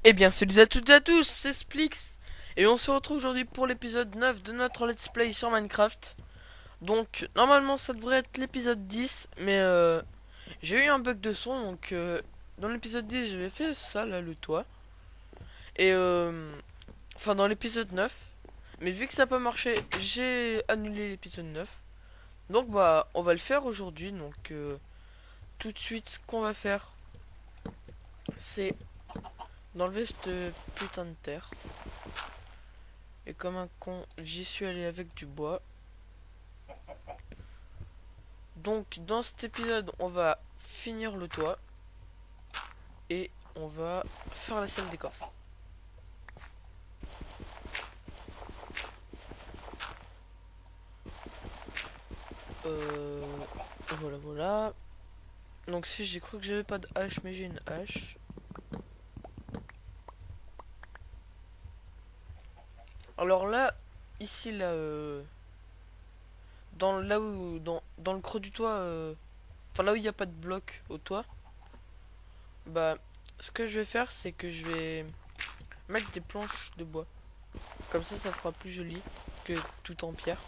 Eh bien, salut à toutes et à tous, c'est Splix. Et on se retrouve aujourd'hui pour l'épisode 9 de notre Let's Play sur Minecraft. Donc, normalement, ça devrait être l'épisode 10, mais j'ai eu un bug de son, donc dans l'épisode 10, j'avais fait ça, là, le toit. Et enfin, dans l'épisode 9. Mais vu que ça n'a pas marché, j'ai annulé l'épisode 9. Donc, bah, on va le faire aujourd'hui. Donc, tout de suite, ce qu'on va faire, c'est d'enlever cette putain de terre. Et comme un con, j'y suis allé avec du bois. Donc dans cet épisode, on va finir le toit et on va faire la salle des coffres. Euh, voilà, voilà. Donc si j'ai cru que j'avais pas de hache, mais j'ai une hache. Alors là, ici là, dans le creux du toit, enfin là où il n'y a pas de bloc au toit, bah ce que je vais faire, c'est que je vais mettre des planches de bois. Comme ça fera plus joli que tout en pierre.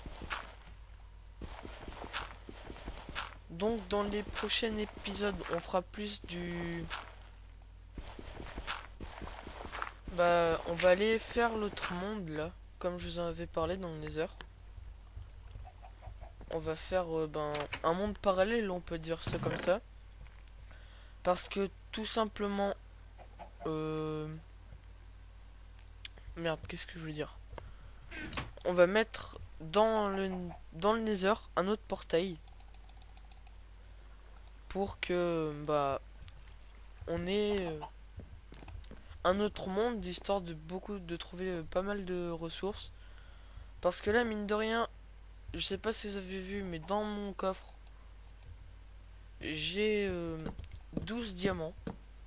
Donc dans les prochains épisodes, on fera plus du... Bah, on va aller faire l'autre monde là, comme je vous en avais parlé dans le Nether. On va faire un monde parallèle, on peut dire ça comme ça. Parce que tout simplement... euh, Merde, qu'est-ce que je veux dire? On va mettre dans le Nether un autre portail. Pour que bah on ait un autre monde, histoire de trouver pas mal de ressources. Parce que là, mine de rien, je sais pas si vous avez vu, mais dans mon coffre, j'ai 12 diamants.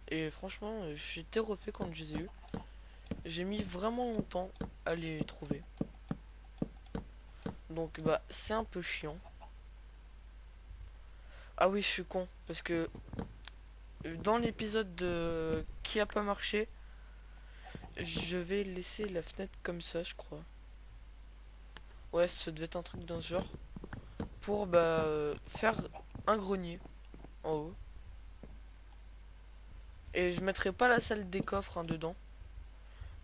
Et franchement, j'étais refait quand je les ai eu. J'ai mis vraiment longtemps à les trouver. Donc bah c'est un peu chiant. Ah oui, je suis con. Parce que dans l'épisode de qui a pas marché, je vais laisser la fenêtre comme ça, je crois. Ouais, ça devait être un truc dans ce genre. Pour faire un grenier en haut. Et je mettrai pas la salle des coffres dedans.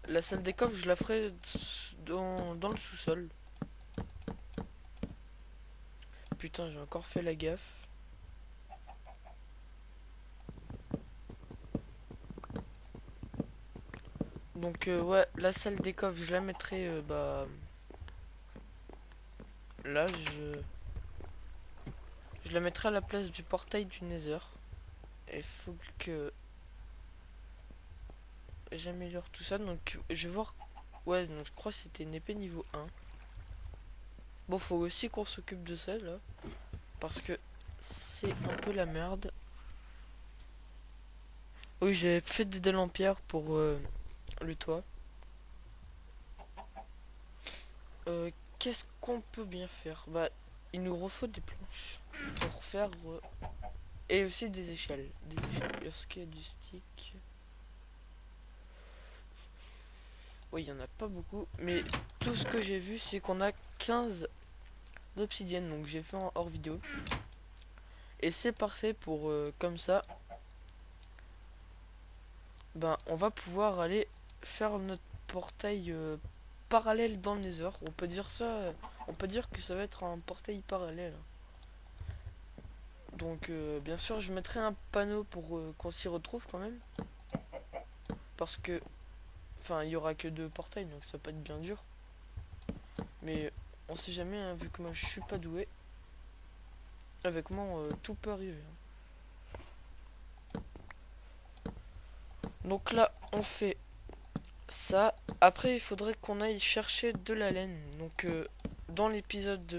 La salle des coffres, je la ferai dans le sous-sol. Putain, j'ai encore fait la gaffe. Donc ouais, la salle des coffres, je la mettrai là, je la mettrai à la place du portail du Nether. Et il faut que j'améliore tout ça. Donc je vais voir. Ouais, donc je crois que c'était une épée niveau 1. Bon, faut aussi qu'on s'occupe de ça là. Parce que c'est un peu la merde. Oui, j'ai fait des dalles en pierre pour le toit. Qu'est-ce qu'on peut bien faire? Bah, il nous refaut des planches pour faire et aussi des échelles. Des échelles. Est-ce qu'il y a du stick? Oui, il y en a pas beaucoup, mais tout ce que j'ai vu, c'est qu'on a 15 d'obsidienne, donc j'ai fait en hors vidéo. Et c'est parfait pour comme ça, ben on va pouvoir aller faire notre portail parallèle dans le Nether. On peut dire ça, on peut dire que ça va être un portail parallèle. Donc bien sûr, je mettrai un panneau pour qu'on s'y retrouve quand même, parce que enfin il y aura que deux portails, donc ça va pas être bien dur. Mais on sait jamais, hein, vu que moi je suis pas doué. Avec moi, tout peut arriver, hein. Donc là, on fait ça. Après, il faudrait qu'on aille chercher de la laine. Donc, dans l'épisode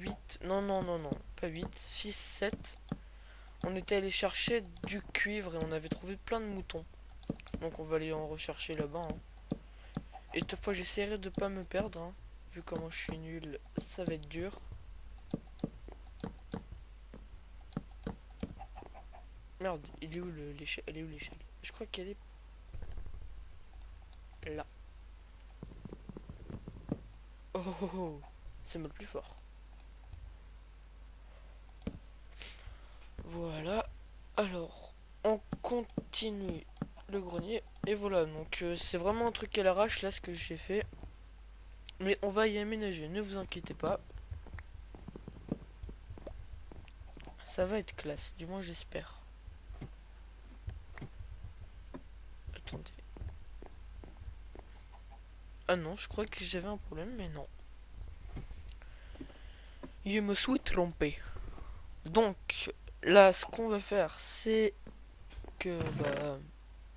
8, non, non, non, non, pas 8, 6, 7, on était allé chercher du cuivre et on avait trouvé plein de moutons. Donc, on va aller en rechercher là-bas, hein. Et cette fois, j'essaierai de pas me perdre, hein. Vu comment je suis nul, ça va être dur. Merde, il est où l'échelle? Elle est où l'échelle? Je crois qu'elle est... là. Oh, oh, oh. C'est mal plus fort. Voilà. Alors, on continue le grenier. Et voilà, donc c'est vraiment un truc à l'arrache là ce que j'ai fait. Mais on va y aménager, ne vous inquiétez pas. Ça va être classe, du moins j'espère. Attendez. Ah non, je crois que j'avais un problème, mais non. Je me suis trompé. Donc, là, ce qu'on va faire, c'est que, bah,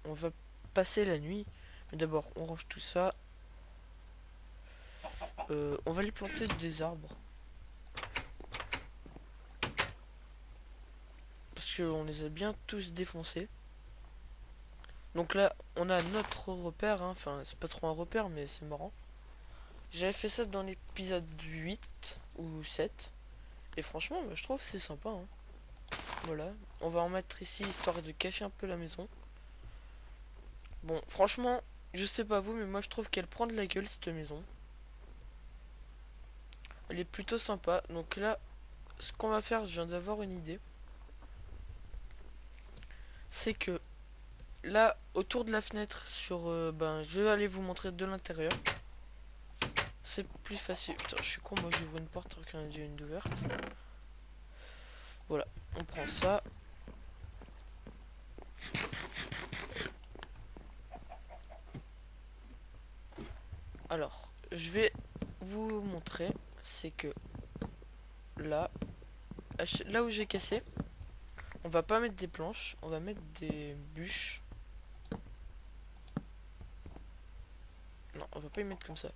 on va passer la nuit. Mais d'abord, on range tout ça. On va lui planter des arbres. Parce qu'on les a bien tous défoncés. Donc là, on a notre repère. Hein. Enfin, c'est pas trop un repère, mais c'est marrant. J'avais fait ça dans l'épisode 8 ou 7. Et franchement, bah, je trouve que c'est sympa. Hein. Voilà. On va en mettre ici, histoire de cacher un peu la maison. Bon, franchement, je sais pas vous, mais moi je trouve qu'elle prend de la gueule, cette maison. Elle est plutôt sympa. Donc là, ce qu'on va faire, je viens d'avoir une idée. C'est que là, autour de la fenêtre, ben, je vais aller vous montrer de l'intérieur. C'est plus facile. Putain, je suis con, moi j'ouvre une porte alors qu'il y en a déjà une ouverte. Voilà, on prend ça. Alors, je vais vous montrer. C'est que là, là où j'ai cassé, on va pas mettre des planches, on va mettre des bûches. Non, on va pas y mettre comme ça.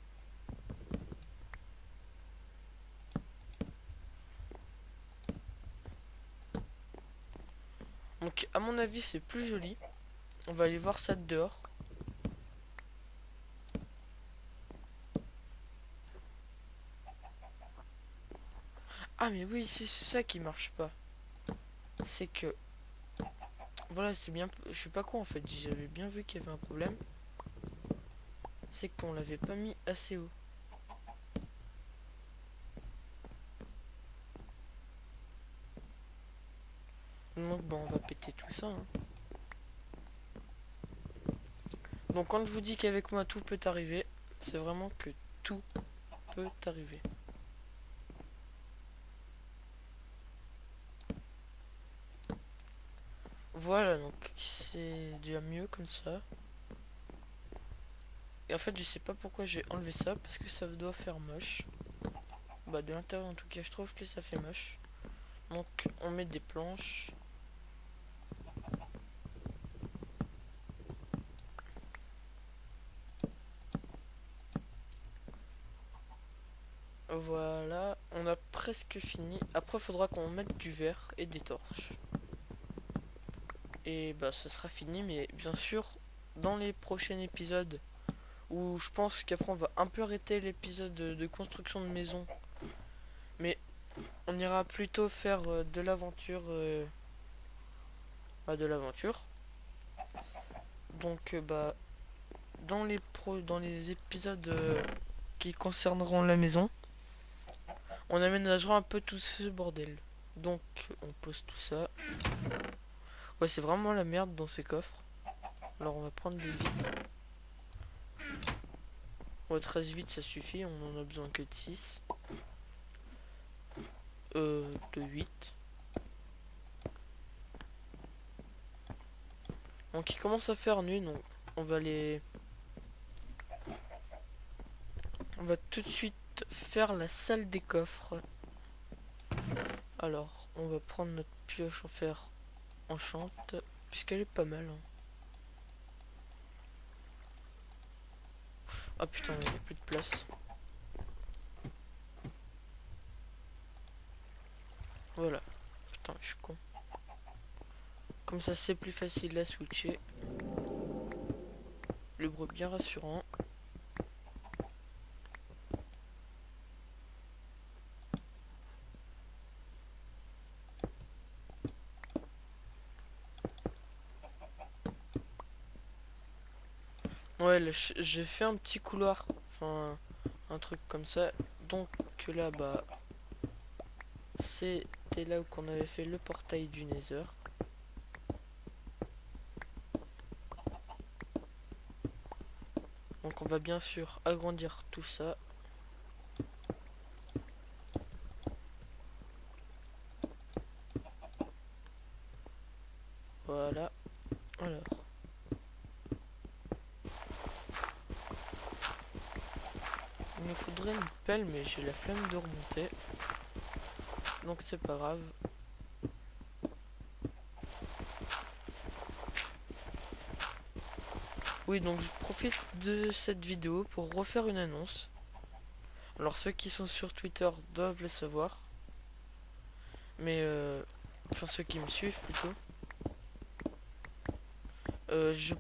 Donc à mon avis c'est plus joli. On va aller voir ça de dehors. Ah mais oui, c'est ça qui marche pas. C'est que... Voilà, c'est bien... Je suis pas con en fait, j'avais bien vu qu'il y avait un problème. C'est qu'on l'avait pas mis assez haut. Donc bon, on va péter tout ça. Hein. Donc quand je vous dis qu'avec moi tout peut arriver, c'est vraiment que tout peut arriver. Voilà, donc c'est déjà mieux comme ça. Et en fait, je sais pas pourquoi j'ai enlevé ça, parce que ça doit faire moche. Bah de l'intérieur en tout cas, je trouve que ça fait moche. Donc on met des planches. Voilà, on a presque fini. Après, il faudra qu'on mette du verre et des torches. Et bah, ça sera fini, mais bien sûr, dans les prochains épisodes, où je pense qu'après on va un peu arrêter l'épisode de construction de maison, mais on ira plutôt faire de l'aventure. De l'aventure. Donc, bah, dans les épisodes qui concerneront la maison, on aménagera un peu tout ce bordel. Donc, on pose tout ça. Ouais, c'est vraiment la merde dans ces coffres. Alors, on va prendre des vitres. Ouais, 13 vitres, ça suffit. On en a besoin que de 6. De 8. Donc, il commence à faire nuit. Donc, on va les... On va tout de suite faire la salle des coffres. Alors, on va prendre notre pioche en fer enchante, puisqu'elle est pas mal. Hein. Ah putain, il n'y a plus de place. Voilà. Putain, je suis con. Comme ça, c'est plus facile à switcher. Le bruit bien rassurant. Ouais, là, j'ai fait un petit couloir. Enfin, un truc comme ça. Donc là, bah, c'était là où qu'on avait fait le portail du Nether. Donc on va bien sûr agrandir tout ça. Voilà. Alors. Il me faudrait une pelle, mais j'ai la flemme de remonter. Donc c'est pas grave. Oui, donc je profite de cette vidéo pour refaire une annonce. Alors ceux qui sont sur Twitter doivent le savoir. Mais enfin ceux qui me suivent plutôt. Je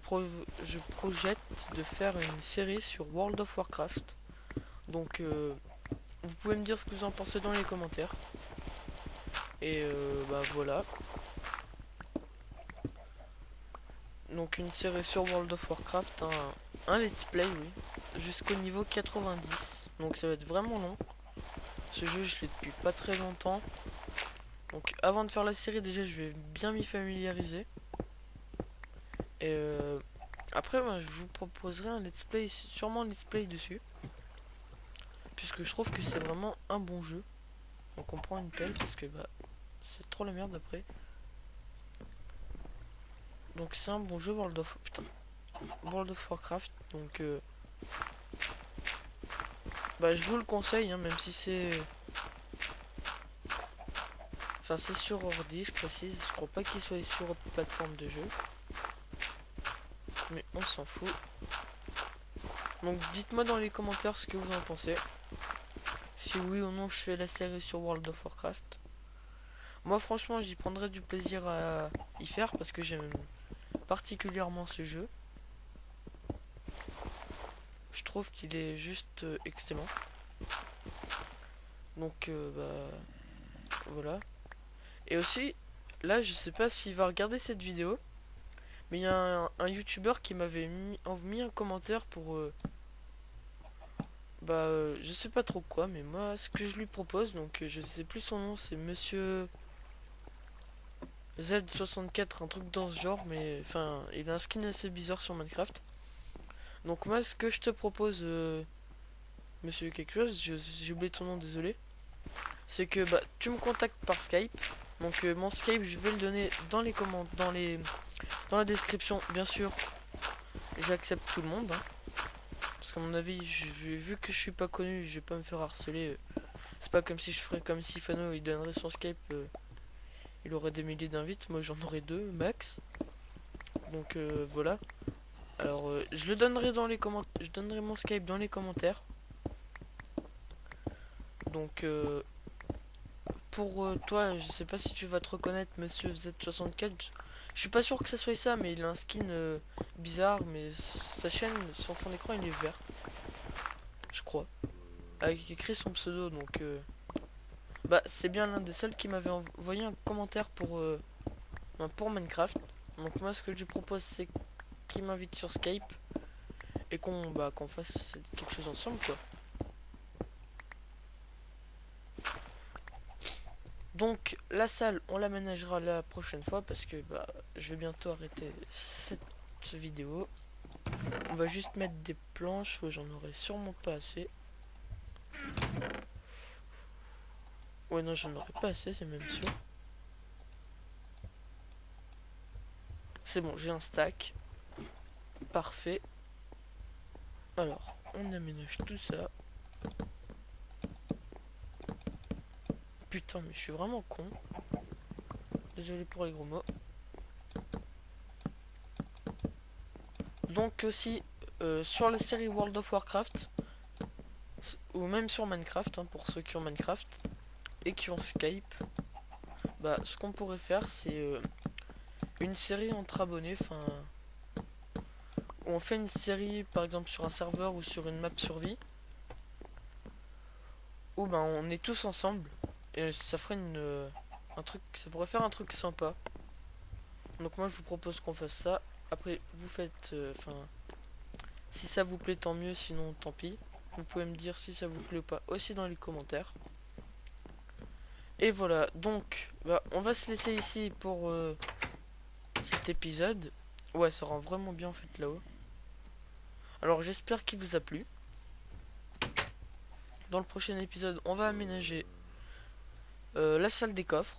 projette de faire une série sur World of Warcraft. Donc vous pouvez me dire ce que vous en pensez dans les commentaires. Et bah voilà. Donc une série sur World of Warcraft, un let's play, oui, jusqu'au niveau 90. Donc ça va être vraiment long. Ce jeu je l'ai depuis pas très longtemps. Donc avant de faire la série déjà je vais bien m'y familiariser. Et après moi, je vous proposerai un let's play, sûrement un let's play dessus. Puisque je trouve que c'est vraiment un bon jeu. Donc on prend une pelle parce que bah c'est trop la merde après. Donc c'est un bon jeu World of Warcraft. Donc bah je vous le conseille hein, même si c'est... Enfin c'est sur ordi je précise. Je crois pas qu'il soit sur plateforme de jeu. Mais on s'en fout. Donc dites-moi dans les commentaires ce que vous en pensez. Si oui ou non je fais la série sur World of Warcraft. Moi franchement j'y prendrais du plaisir à y faire parce que j'aime particulièrement ce jeu. Je trouve qu'il est juste excellent. Donc bah voilà. Et aussi là je sais pas s'il va regarder cette vidéo. Mais il y a un youtubeur qui m'avait mis un commentaire pour je sais pas trop quoi, mais moi ce que je lui propose, donc je sais plus son nom, c'est Monsieur Z64, un truc dans ce genre, mais enfin il a un skin assez bizarre sur Minecraft. Donc moi ce que je te propose, Monsieur quelque chose, j'ai oublié ton nom, désolé, c'est que bah tu me contactes par Skype. Donc mon Skype je vais le donner dans les commentaires, dans la description, bien sûr. J'accepte tout le monde. Hein. Parce qu'à mon avis, vu que je suis pas connu, je vais pas me faire harceler. C'est pas comme si je ferais comme si Fano il donnerait son Skype, il aurait des milliers d'invites, moi j'en aurais deux max. Donc voilà. Alors je le donnerai dans les commentaires, je donnerai mon Skype dans les commentaires. Donc pour toi, je sais pas si tu vas te reconnaître, Monsieur Z64. Je suis pas sûr que ça soit ça, mais il a un skin bizarre, mais sa chaîne, son fond d'écran il est vert. Je crois. Avec écrit son pseudo, donc bah c'est bien l'un des seuls qui m'avait envoyé un commentaire pour Minecraft. Donc moi ce que je lui propose c'est qu'il m'invite sur Skype et qu'on fasse quelque chose ensemble quoi. Donc la salle on l'aménagera la prochaine fois parce que bah je vais bientôt arrêter cette vidéo. On va juste mettre des planches, ouais, j'en aurai sûrement pas assez. Ouais non j'en aurai pas assez, c'est même sûr. C'est bon, j'ai un stack. Parfait. Alors, on aménage tout ça. Putain, mais je suis vraiment con. Désolé pour les gros mots. Donc aussi, sur la série World of Warcraft, ou même sur Minecraft, hein, pour ceux qui ont Minecraft, et qui ont Skype, bah ce qu'on pourrait faire, c'est une série entre abonnés, enfin... On fait une série, par exemple, sur un serveur ou sur une map survie, où bah on est tous ensemble, et ça ferait un truc, ça pourrait faire un truc sympa. Donc moi je vous propose qu'on fasse ça. Après vous faites, Si ça vous plaît, tant mieux, sinon tant pis. Vous pouvez me dire si ça vous plaît ou pas aussi dans les commentaires. Et voilà, donc bah, on va se laisser ici pour cet épisode. Ouais, ça rend vraiment bien en fait là-haut. Alors j'espère qu'il vous a plu. Dans le prochain épisode, on va aménager la salle des coffres.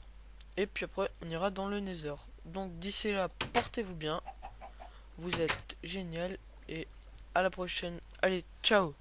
Et puis après, on ira dans le Nether. Donc d'ici là, portez-vous bien. Vous êtes génial. Et à la prochaine. Allez, ciao!